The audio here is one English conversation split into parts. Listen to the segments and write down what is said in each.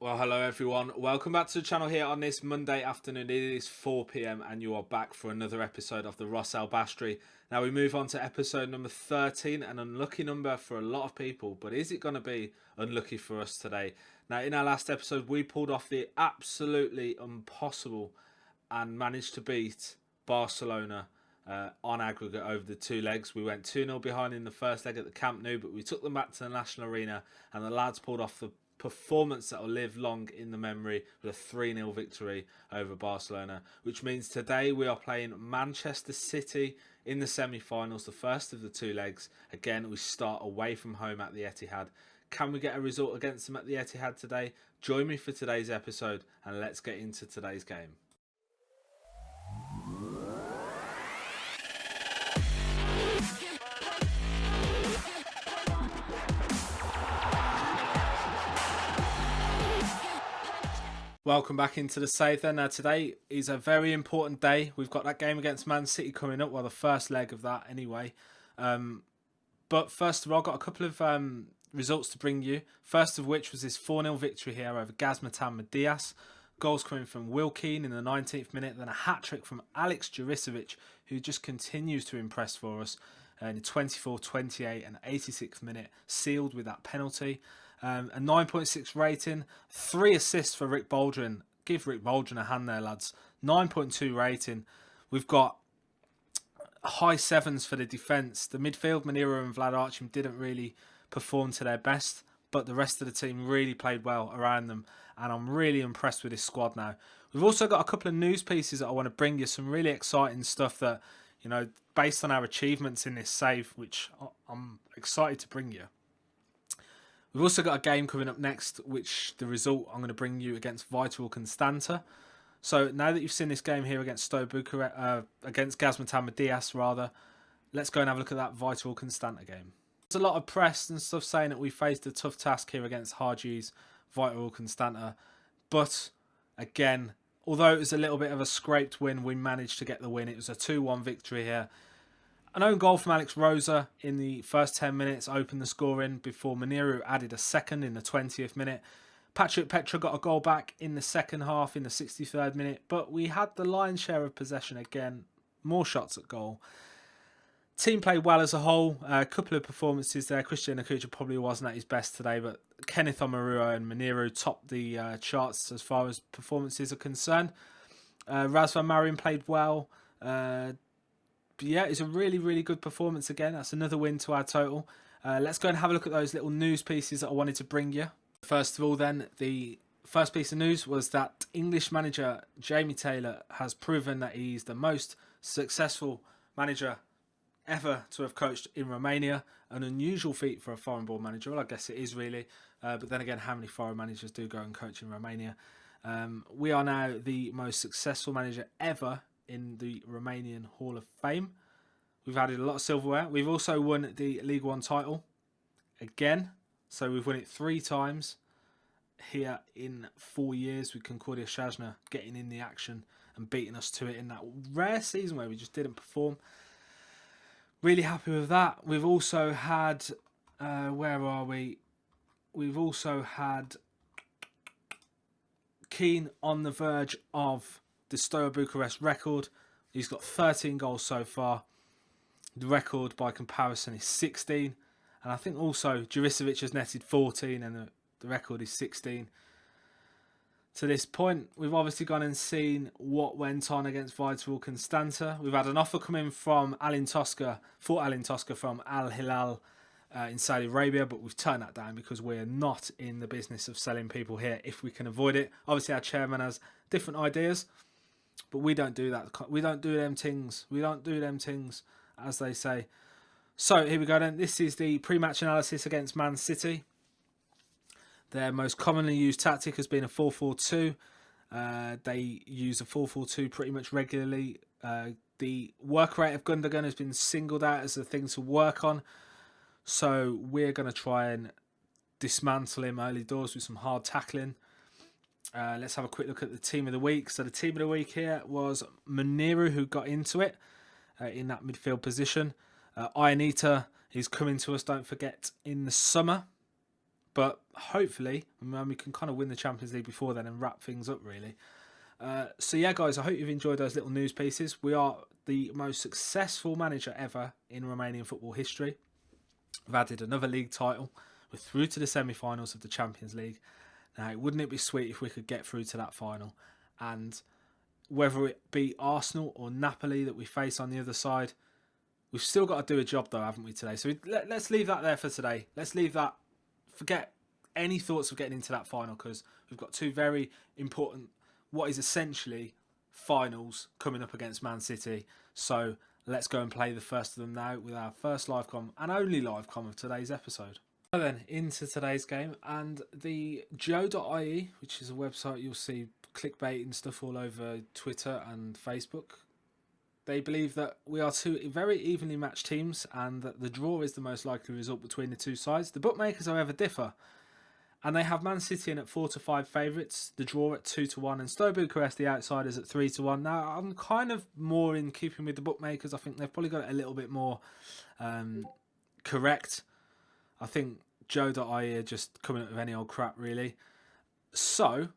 Well, hello everyone. Welcome back to the channel here on this Monday afternoon. It is 4 p.m. and you are back for another episode of the Ros-Albastrii. Now we move on to episode number 13, an unlucky number for a lot of people, but is it going to be unlucky for us today? Now, in our last episode, we pulled off the absolutely impossible and managed to beat Barcelona on aggregate over the two legs. We went 2-0 behind in the first leg at the Camp Nou, but we took them back to the National Arena and the lads pulled off the performance that will live long in the memory with a 3-0 victory over Barcelona, which means today we are playing Manchester City in the semi-finals, the first of the two legs. Again, we start away from home at the Etihad. Can we get a result against them at the Etihad today? Join me for today's episode and let's get into today's game. Welcome back into the save then. Now today is a very important day. We've got that game against Man City coming up, well the first leg of that anyway. But first of all, I've got a couple of results to bring you. First of which was this 4-0 victory here over Gazmatan Diaz. Goals coming from Will Keane in the 19th minute, then a hat-trick from Alex Juricevic, who just continues to impress for us in the 24th, 28th and 86th minute, sealed with that penalty. A 9.6 rating, 3 assists for Rick Baldwin. Give Rick Baldwin a hand there, lads. 9.2 rating. We've got high 7s for the defence. The midfield, Maniro and Vlad Archim, didn't really perform to their best, but the rest of the team really played well around them, and I'm really impressed with this squad now. We've also got a couple of news pieces that I want to bring you, some really exciting stuff that, you know, based on our achievements in this save, which I'm excited to bring you. We've also got a game coming up next, which the result I'm going to bring you against Vital Constanta. So now that you've seen this game here against against Gazmatan Diaz, rather, let's go and have a look at that Vital Constanta game. There's a lot of press and stuff saying that we faced a tough task here against Haji's Vital Constanta, but again, although it was a little bit of a scraped win, we managed to get the win. It was a 2-1 victory here. An own goal from Alex Rosa in the first 10 minutes opened the scoring before Maniro added a second in the 20th minute. Patrick Petra got a goal back in the second half in the 63rd minute, but we had the lion's share of possession again, more shots at goal. Team played well as a whole, a couple of performances there. Christian Akucha probably wasn't at his best today, but Kenneth Omarua and Maniro topped the charts as far as performances are concerned. Razvan Marian played well. Yeah, it's a really, really good performance again. That's another win to our total. Let's go and have a look at those little news pieces that I wanted to bring you. First of all then, the first piece of news was that English manager Jamie Taylor has proven that he's the most successful manager ever to have coached in Romania. An unusual feat for a foreign born manager. Well, I guess it is really. But then again, how many foreign managers do go and coach in Romania? We are now the most successful manager ever in the Romanian Hall of Fame. We've added a lot of silverware. We've also won the League One title again. So we've won it 3 times here in 4 years, with Concordia Shajna getting in the action and beating us to it in that rare season where we just didn't perform. Really happy with that. We've also had, where are we? We've also had Keane on the verge of the Steaua Bucharest record. He's got 13 goals so far. The record by comparison is 16. And I think also Juricevic has netted 14 and the record is 16. To this point, we've obviously gone and seen what went on against Vital Constanta. We've had an offer come in from Alin Tosca from Al Hilal in Saudi Arabia, but we've turned that down because we're not in the business of selling people here if we can avoid it. Obviously, our chairman has different ideas, but we don't do that. We don't do them things. We don't do them things, as they say. So here we go then. This is the pre-match analysis against Man City. Their most commonly used tactic has been a 4-4-2. They use a 4-4-2 pretty much regularly. The work rate of Gundogan has been singled out as the thing to work on. So we're going to try and dismantle him early doors with some hard tackling. Let's have a quick look at the team of the week. So the team of the week here was Maniro, who got into it in that midfield position. Ionita is coming to us, don't forget, in the summer. But hopefully, we can kind of win the Champions League before then and wrap things up, really. So yeah, guys, I hope you've enjoyed those little news pieces. We are the most successful manager ever in Romanian football history. We've added another league title. We're through to the semi-finals of the Champions League. Now, wouldn't it be sweet if we could get through to that final? And whether it be Arsenal or Napoli that we face on the other side, we've still got to do a job, though, haven't we, today? So let's leave that there for today. Let's leave that. Forget any thoughts of getting into that final, because we've got two very important, what is essentially finals coming up against Man City. So let's go and play the first of them now with our first live com and only live com of today's episode. So then, into today's game, and the Joe.ie, which is a website you'll see clickbait and stuff all over Twitter and Facebook. They believe that we are two very evenly matched teams and that the draw is the most likely result between the two sides. The bookmakers, however, differ. And they have Man City in at 4-5 favourites, the draw at 2-1, and Steaua Bucharest, the outsiders, at 3-1. Now, I'm kind of more in keeping with the bookmakers. I think they've probably got it a little bit more correct. I think Joe.ie are just coming up with any old crap, really. So,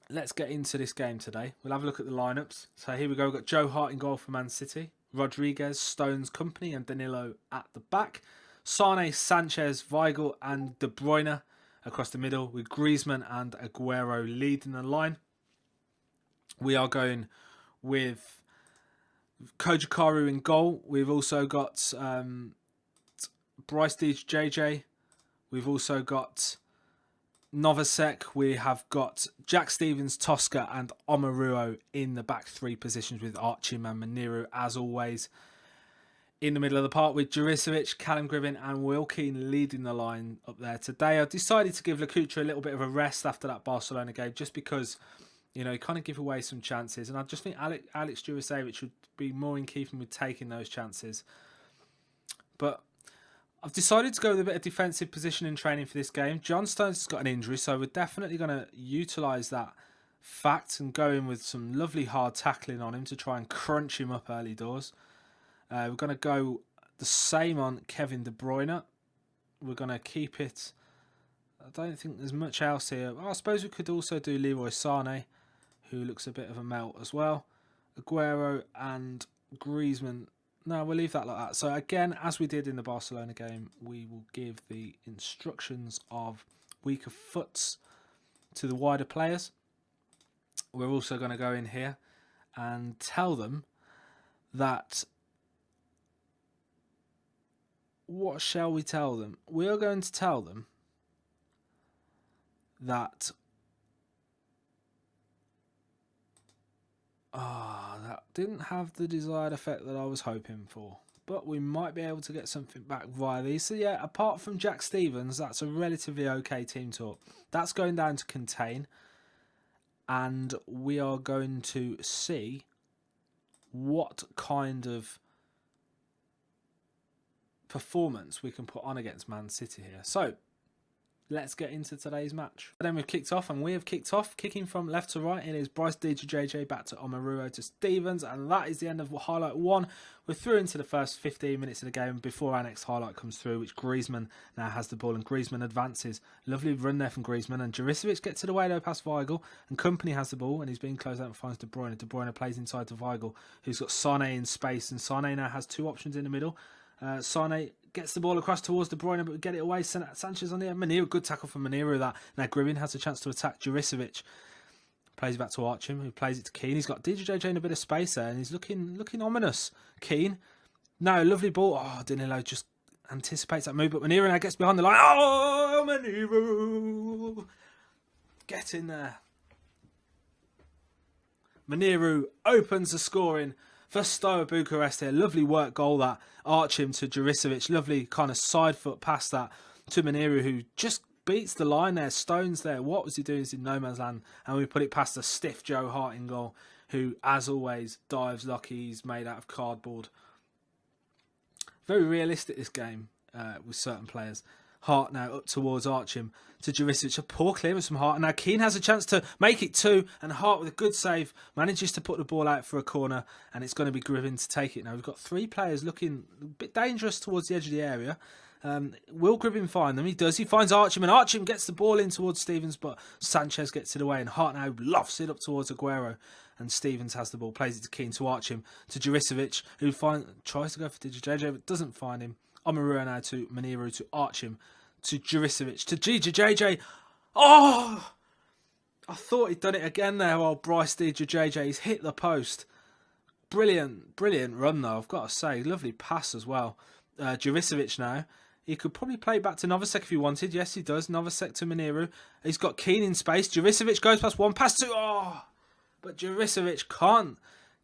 let's get into this game today. We'll have a look at the lineups. So here we go. We've got Joe Hart in goal for Man City. Rodriguez, Stones, Company, and Danilo at the back. Sane, Sanchez, Weigl, and De Bruyne across the middle, with Griezmann and Aguero leading the line. We are going with Kojikaru in goal. We've also got Bryce Deej JJ. We've also got Novacek. We have got Jack Stevens, Tosca, and Omaruo in the back three positions, with Archim and Maniru as always. In the middle of the park with Juricevic, Callum Gribbin and Will Keane leading the line up there today. I decided to give Lacutra a little bit of a rest after that Barcelona game, just because, you know, he kind of give away some chances. And I just think Alex Juricevic would be more in keeping with taking those chances. But I've decided to go with a bit of defensive positioning training for this game. John Stones has got an injury, so we're definitely going to utilise that fact and go in with some lovely hard tackling on him to try and crunch him up early doors. We're going to go the same on Kevin De Bruyne. We're going to keep it. I don't think there's much else here. I suppose we could also do Leroy Sane, who looks a bit of a melt as well. Aguero and Griezmann. No, we'll leave that like that. So again, as we did in the Barcelona game, we will give the instructions of weaker foots to the wider players. We're also going to go in here and tell them that... What shall we tell them? We are going to tell them that that didn't have the desired effect that I was hoping for. But we might be able to get something back via these. So yeah, apart from Jack Stevens, that's a relatively okay team talk. That's going down to contain. And we are going to see what kind of performance we can put on against Man City here. So let's get into today's match. Then we've kicked off, and we have kicked off. Kicking from left to right, it is Bryce Deej JJ back to Omaruo to Stevens, and that is the end of highlight 1. We're through into the first 15 minutes of the game before our next highlight comes through, which Griezmann now has the ball, and Griezmann advances. Lovely run there from Griezmann, and Juricevic gets it away though past Weigl, and Company has the ball, and he's being closed out and finds De Bruyne. De Bruyne plays inside to Weigl, who's got Sane in space, and Sane now has two options in the middle. Sane gets the ball across towards De Bruyne, but we get it away. Sanchez on the end. Maniru, good tackle from Maniru. That now Gribbin has a chance to attack Juricevic. Plays back to Archim, who plays it to Keane. He's got DJJ in a bit of space there, and he's looking ominous. Keane, no, lovely ball. Oh, Danilo just anticipates that move, but Maniru now gets behind the line. Oh, Maniru, get in there. Maniru opens the scoring for Steaua Bucharest here. Lovely work goal that. Archim to Juricevic. Lovely kind of side foot past that to Maniru, who just beats the line there. Stones there. What was he doing? He's in no man's land. And we put it past a stiff Joe Hart in goal, who, as always, dives like he's made out of cardboard. Very realistic, this game, with certain players. Hart now up towards Archim to Juricevic. A poor clearance from Hart. And now Keane has a chance to make it 2. And Hart, with a good save, manages to put the ball out for a corner. And it's going to be Gribbin to take it now. We've got 3 players looking a bit dangerous towards the edge of the area. Will Gribbin find them? He does. He finds Archim, and Archim gets the ball in towards Stevens, but Sanchez gets it away, and Hart now lofts it up towards Aguero, and Stevens has the ball, plays it to Keane, to Archim, to Juricevic, who tries to go for JJ, but doesn't find him. Omarua now to Maniru, to Archim, to Juricevic, to JJ. Oh! I thought he'd done it again there, old Bryce JJ. He's hit the post. Brilliant run though, I've got to say. Lovely pass as well. Juricevic now. He could probably play back to Novacek if he wanted. Yes, he does. Novacek to Maniru. He's got Keane in space. Juricevic goes past one, pass two. Oh! But Juricevic can't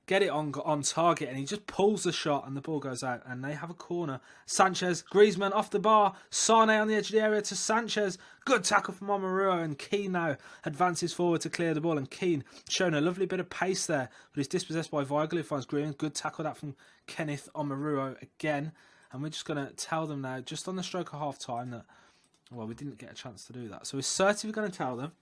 get it on target, and he just pulls the shot, and the ball goes out, and they have a corner. Sanchez, Griezmann off the bar. Sane on the edge of the area to Sanchez. Good tackle from Omarua, and Keane now advances forward to clear the ball, and Keane showing a lovely bit of pace there, but he's dispossessed by Weigl, who finds Griezmann. Good tackle that from Kenneth Omarua again, and we're just going to tell them now, just on the stroke of half time, that, well, we didn't get a chance to do that, so we're certainly going to tell them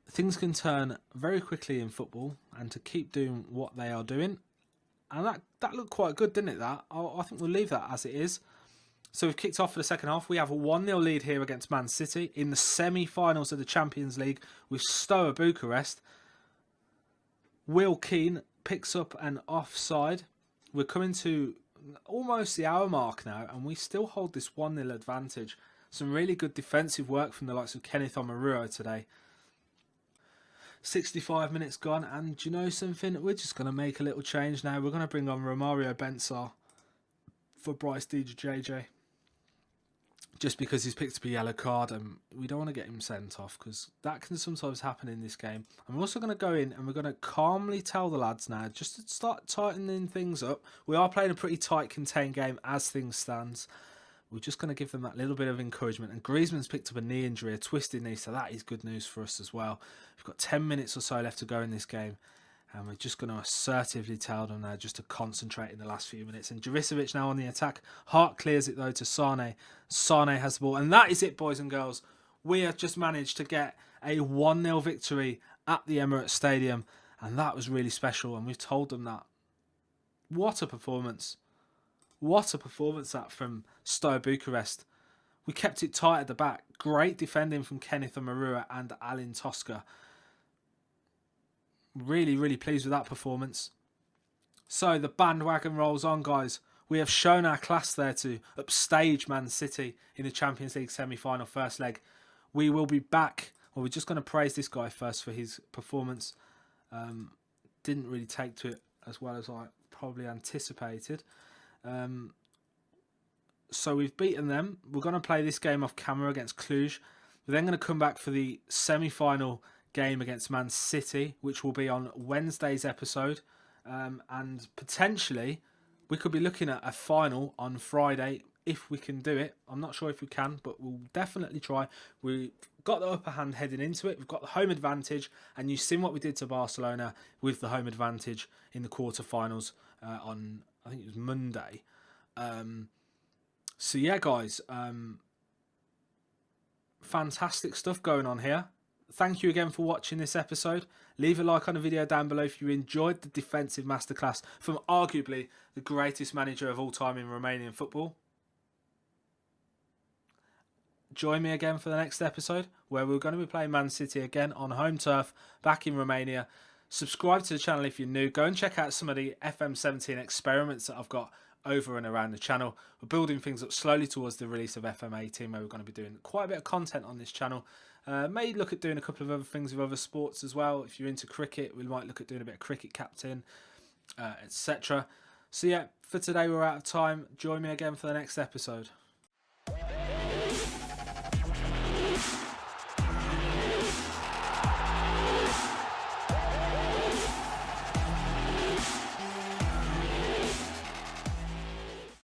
things can turn very quickly in football, and to keep doing what they are doing. And that looked quite good, didn't it, that? I think we'll leave that as it is. So we've kicked off for the second half. We have a 1-0 lead here against Man City in the semi-finals of the Champions League with Steaua Bucharest. Will Keane picks up an offside. We're coming to almost the hour mark now, and we still hold this 1-0 advantage. Some really good defensive work from the likes of Kenneth Omarua today. 65 minutes gone, and do you know something? We're just going to make a little change now. We're going to bring on Romario Bensar for Bryce JJ. Just because he's picked up a yellow card, and we don't want to get him sent off, because that can sometimes happen in this game. I'm also going to go in, and we're going to calmly tell the lads now, just to start tightening things up. We are playing a pretty tight, contained game as things stands. We're just going to give them that little bit of encouragement. And Griezmann's picked up a knee injury, a twisted knee, so that is good news for us as well. We've got 10 minutes or so left to go in this game, and we're just going to assertively tell them now just to concentrate in the last few minutes. And Juricevic now on the attack. Hart clears it though to Sane. Sane has the ball, and that is it, boys and girls. We have just managed to get a 1-0 victory at the Emirates Stadium, and that was really special, and we've told them that. What a performance. What a performance that from Steaua Bucharest. We kept it tight at the back. Great defending from Kenneth Omarua and Alin Tosca. Really, really pleased with that performance. So the bandwagon rolls on, guys. We have shown our class there to upstage Man City in the Champions League semi-final first leg. We will be back. Well, we're just going to praise this guy first for his performance. Didn't really take to it as well as I probably anticipated. So we've beaten them. We're going to play this game off camera against Cluj. We're then going to come back for the semi-final game against Man City, which will be on Wednesday's episode. And potentially, we could be looking at a final on Friday if we can do it. I'm not sure if we can, but we'll definitely try. We've got the upper hand heading into it. We've got the home advantage, and you've seen what we did to Barcelona with the home advantage in the quarterfinals on, I think it was Monday. So yeah, guys, fantastic stuff going on here. Thank you again for watching this episode. Leave a like on the video down below if you enjoyed the defensive masterclass from arguably the greatest manager of all time in Romanian football. Join me again for the next episode, where we're going to be playing Man City again on home turf back in Romania. Subscribe to the channel if you're new. Go and check out some of the FM17 experiments that I've got over and around the channel. We're building things up slowly towards the release of FM18, where we're going to be doing quite a bit of content on this channel. May look at doing a couple of other things with other sports as well. If you're into cricket, we might look at doing a bit of cricket captain, etc. So yeah, for today we're out of time. Join me again for the next episode.